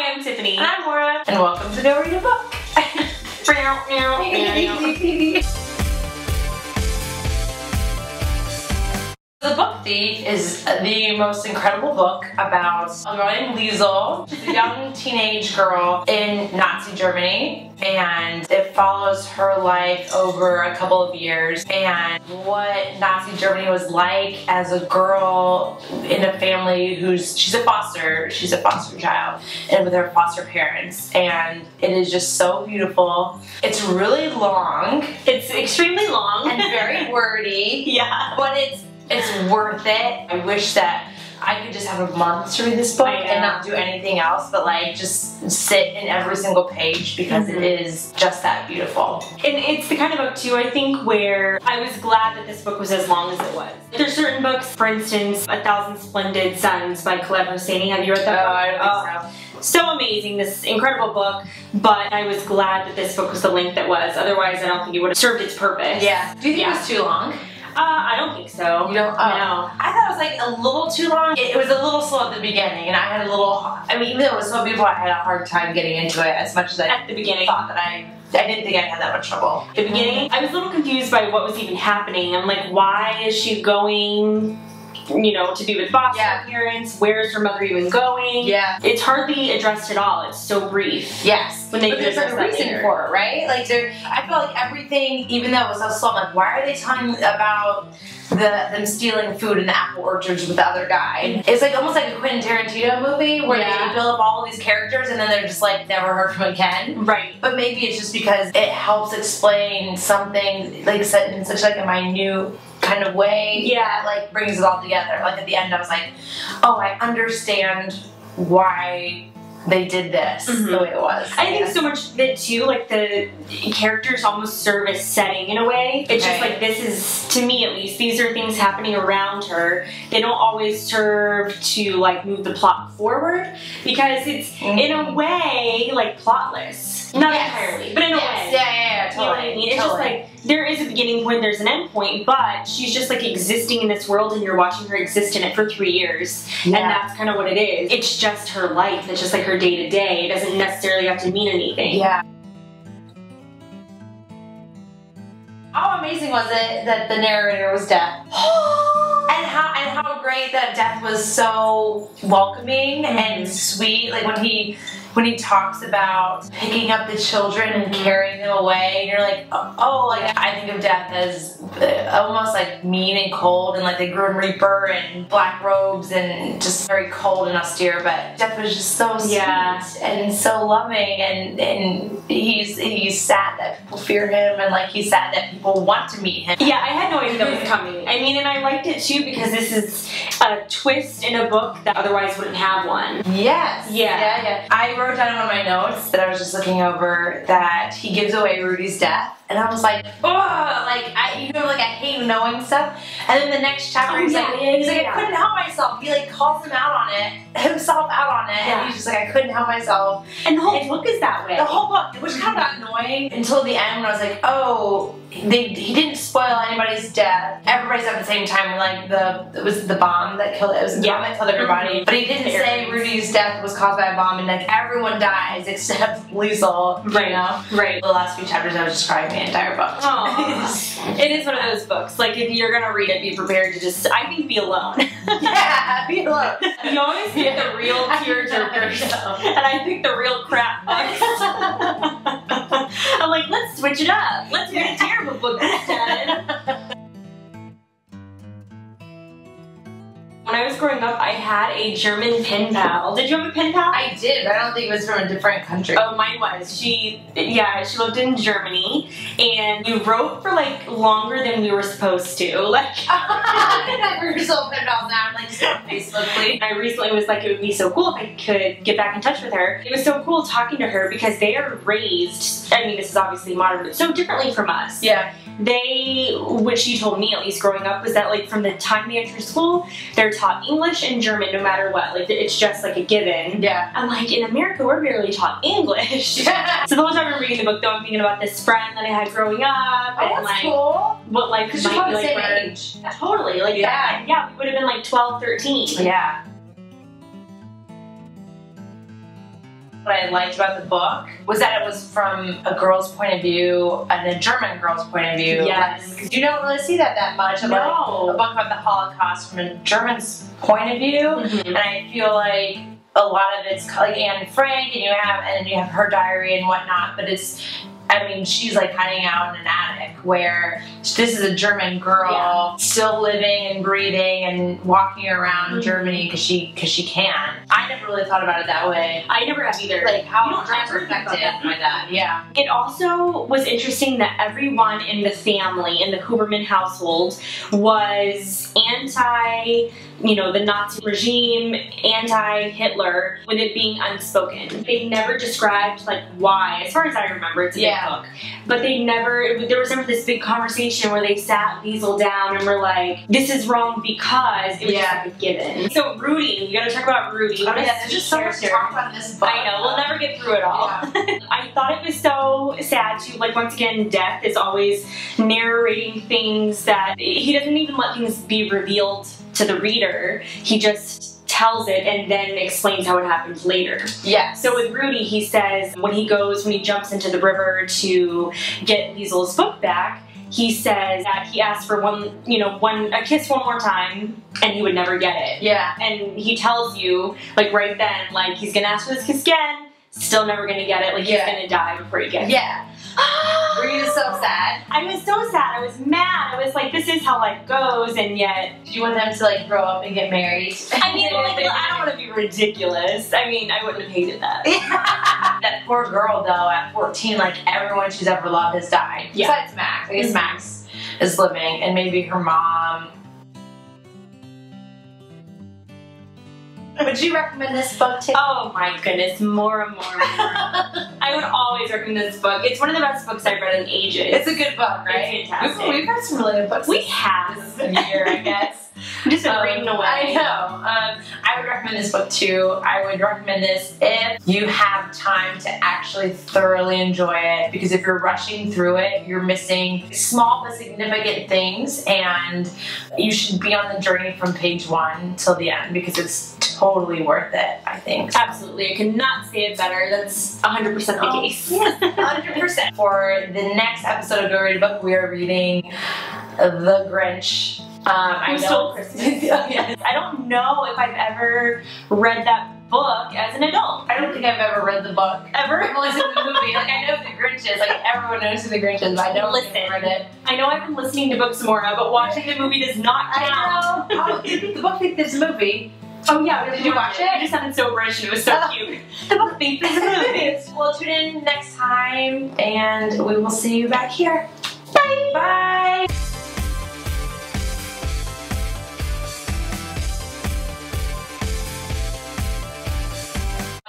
Hi, I'm Tiffany. And I'm Laura. And welcome to Go Read a Book. The Book Thief is the most incredible book about a girl named Liesl. She's a young teenage girl in Nazi Germany, and it follows her life over a couple of years and what Nazi Germany was like as a girl in a family she's a foster child and with her foster parents, and it is just so beautiful. It's really long. It's extremely long and very wordy. Yeah. But it's worth it. I wish that I could just have a month to read this book and not do anything else, but like just sit in every single page because it is just that beautiful. And it's the kind of book too, I think, where I was glad that this book was as long as it was. There's certain books, for instance, A Thousand Splendid Suns by Colette Hosseini. Have you read that book? I don't think so. So amazing, this incredible book, but I was glad that this book was the length it was. Otherwise, I don't think it would have served its purpose. Yeah. Do you think it was too long? I don't think so. You don't? Oh. No. I thought it was like a little too long. It was a little slow at the beginning, and I had a little, I mean, even though it was so beautiful, I had a hard time getting into it as much as I at the beginning thought that I didn't think I had that much trouble. At the beginning, I was a little confused by what was even happening. I'm like, why is she going, you know, to be with foster parents? Where is her mother even going? Yeah. It's hardly addressed at all. It's so brief. Yes. When they but there's like a reason for it, right? Like I feel like everything, even though it was so slow, I'm like, why are they talking about them stealing food in the apple orchards with the other guy? It's like almost like a Quentin Tarantino movie where they build up all these characters and then they're just like never heard from again. Right. But maybe it's just because it helps explain something like set in such like a minute kind of way that like brings it all together. Like at the end I was like, oh, I understand why they did this the way it was. I think so much of it too, like the characters almost serve as setting in a way. It's just like, this is, to me at least, these are things happening around her. They don't always serve to like move the plot forward because it's in a way like plotless. Not entirely, but in a way. Yeah, totally. You know what I mean? It's just like, there is a beginning point, there's an end point, but she's just like existing in this world and you're watching her exist in it for 3 years. And that's kind of what it is. It's just her life. It's just like her day-to-day. It doesn't necessarily have to mean anything. Yeah. How amazing was it that the narrator was deaf? And how great that death was so welcoming and sweet. Like when he talks about picking up the children and carrying them away, and you're like, oh, like I think of death as almost like mean and cold, and like the Grim Reaper and black robes and just very cold and austere. But death was just so sweet and so loving, and he's sad that people fear him, and like he's sad that people want to meet him. Yeah, I had no idea that was coming. I mean, and I liked it too because this is a twist in a book that otherwise wouldn't have one. Yes. Yeah. I wrote down in one of my notes that I was just looking over that he gives away Rudy's death. And I was like, oh, like I hate knowing stuff. And then the next chapter, he's like, I couldn't help myself. He like calls him out on it, himself out on it, and he's just like, I couldn't help myself. And the whole book is that way. The whole book, which kind of got annoying until the end when I was like, oh, he didn't spoil anybody's death. Everybody's at the same time. Like it was the bomb that killed. It was the bomb that killed everybody. But he didn't say Rudy's death was caused by a bomb, and like everyone dies except Liesl. Right. You know? Right. The last few chapters, I was just crying the entire book. It is one of those books. Like if you're gonna read it, be prepared to just, I think, be alone. Yeah, be alone. You always get the real tearjerkers, and I think the real crap books. I'm like, let's switch it up. Let's read a terrible book instead. When I was growing up, I had a German pen pal. Did you have a pen pal? I did, but I don't think it was from a different country. Oh, mine was. She lived in Germany, and we wrote for like longer than we were supposed to. Like, we were so pen pals now. I'm like, just on Facebook, please. I recently was like, it would be so cool if I could get back in touch with her. It was so cool talking to her because they are raised, I mean, this is obviously modern, but so differently from us. Yeah. What she told me, at least growing up, was that like from the time they enter school, they're taught English and German no matter what. Like it's just like a given. Yeah. I'm like, in America, we're barely taught English. So the whole time I'm reading the book, though, I'm thinking about this friend that I had growing up. Oh, and that's like, cool. what life Because might you're be probably like the for same her. age. Totally. Like that. Yeah, we would have been like 12, 13. Yeah. What I liked about the book was that it was from a girl's point of view and a German girl's point of view. Yes. Because you don't really see that much. Of, like, a book about the Holocaust from a German's point of view. Mm-hmm. And I feel like a lot of it's like Anne Frank, and then you have her diary and whatnot, but she's like hiding out in an attic where this is a German girl still living and breathing and walking around Germany because she can. I never really thought about it that way. I never have either. Like how You don't Germans ever are think about affected by that. Yeah. It also was interesting that everyone in the family, in the Huberman household, was anti, the Nazi regime, anti-Hitler, with it being unspoken. They never described, like, why. As far as I remember, it's a big book. But there was never this big conversation where they sat Liesl down and were like, this is wrong because it was just like a given. So Rudy, we gotta talk about Rudy. Oh yeah, there's just so much to talk about in this book. I know, we'll never get through it all. Yeah. I thought it was so sad too, like, once again, Death is always narrating things that he doesn't even let things be revealed to the reader. He just tells it and then explains how it happened later. Yeah. So with Rudy, he says when he jumps into the river to get Liesl's book back, he says that he asked for a kiss one more time, and he would never get it. Yeah. And he tells you, like, right then, like, he's gonna ask for this kiss again, still never gonna get it, like, he's gonna die before he gets it. Yeah. Were you so sad? I was so sad. I was mad. I was like, this is how life goes, and yet... Do you want them to, like, grow up and get married? I mean, like, I don't want to be ridiculous. I mean, I wouldn't have hated that. That poor girl, though, at 14, like, everyone she's ever loved has died. Yeah. Besides Max. I guess Max is living, and maybe her mom. Would you recommend this book too? Oh my goodness, more and more and more. I would always recommend this book. It's one of the best books I've read in ages. It's a good book, right? It's fantastic. We've read some really good books. We have this year, I guess. I'm just reading away. I know. I would recommend this book too. I would recommend this if you have time to actually thoroughly enjoy it, because if you're rushing through it, you're missing small but significant things, and you should be on the journey from page 1 till the end, because it's totally worth it, I think. Absolutely. I could not say it better. That's 100% the case. Yes, 100%. For the next episode of Go Read a Book, we are reading The Grinch. I know. Yes. I don't know if I've ever read that book as an adult. I don't think I've ever read the book. Ever? I've only seen the movie. Like, I know who the Grinch is. Like, everyone knows who the Grinch is, but I don't think I've read it. I know I've been listening to books more, but watching the movie does not count. I know. Oh, the book thinks this movie. Oh yeah, did you watch it? I just sounded so British and it was so cute. The book thinks this movie. Well, tune in next time, and we will see you back here. Bye! Bye!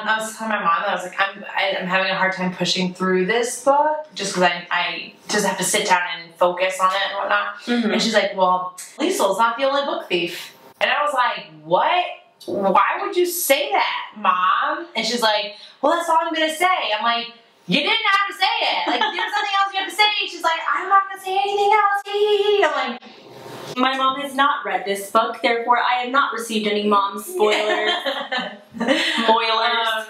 I was telling my mom that I was like, I'm having a hard time pushing through this book just because I just have to sit down and focus on it and whatnot. Mm-hmm. And she's like, well, Liesl's not the only book thief. And I was like, what? Why would you say that, Mom? And she's like, well, that's all I'm going to say. I'm like, you didn't have to say it. Like, there's nothing else you have to say. She's like, I'm not going to say anything else. I'm like, my mom has not read this book, therefore I have not received any mom spoilers. Spoilers.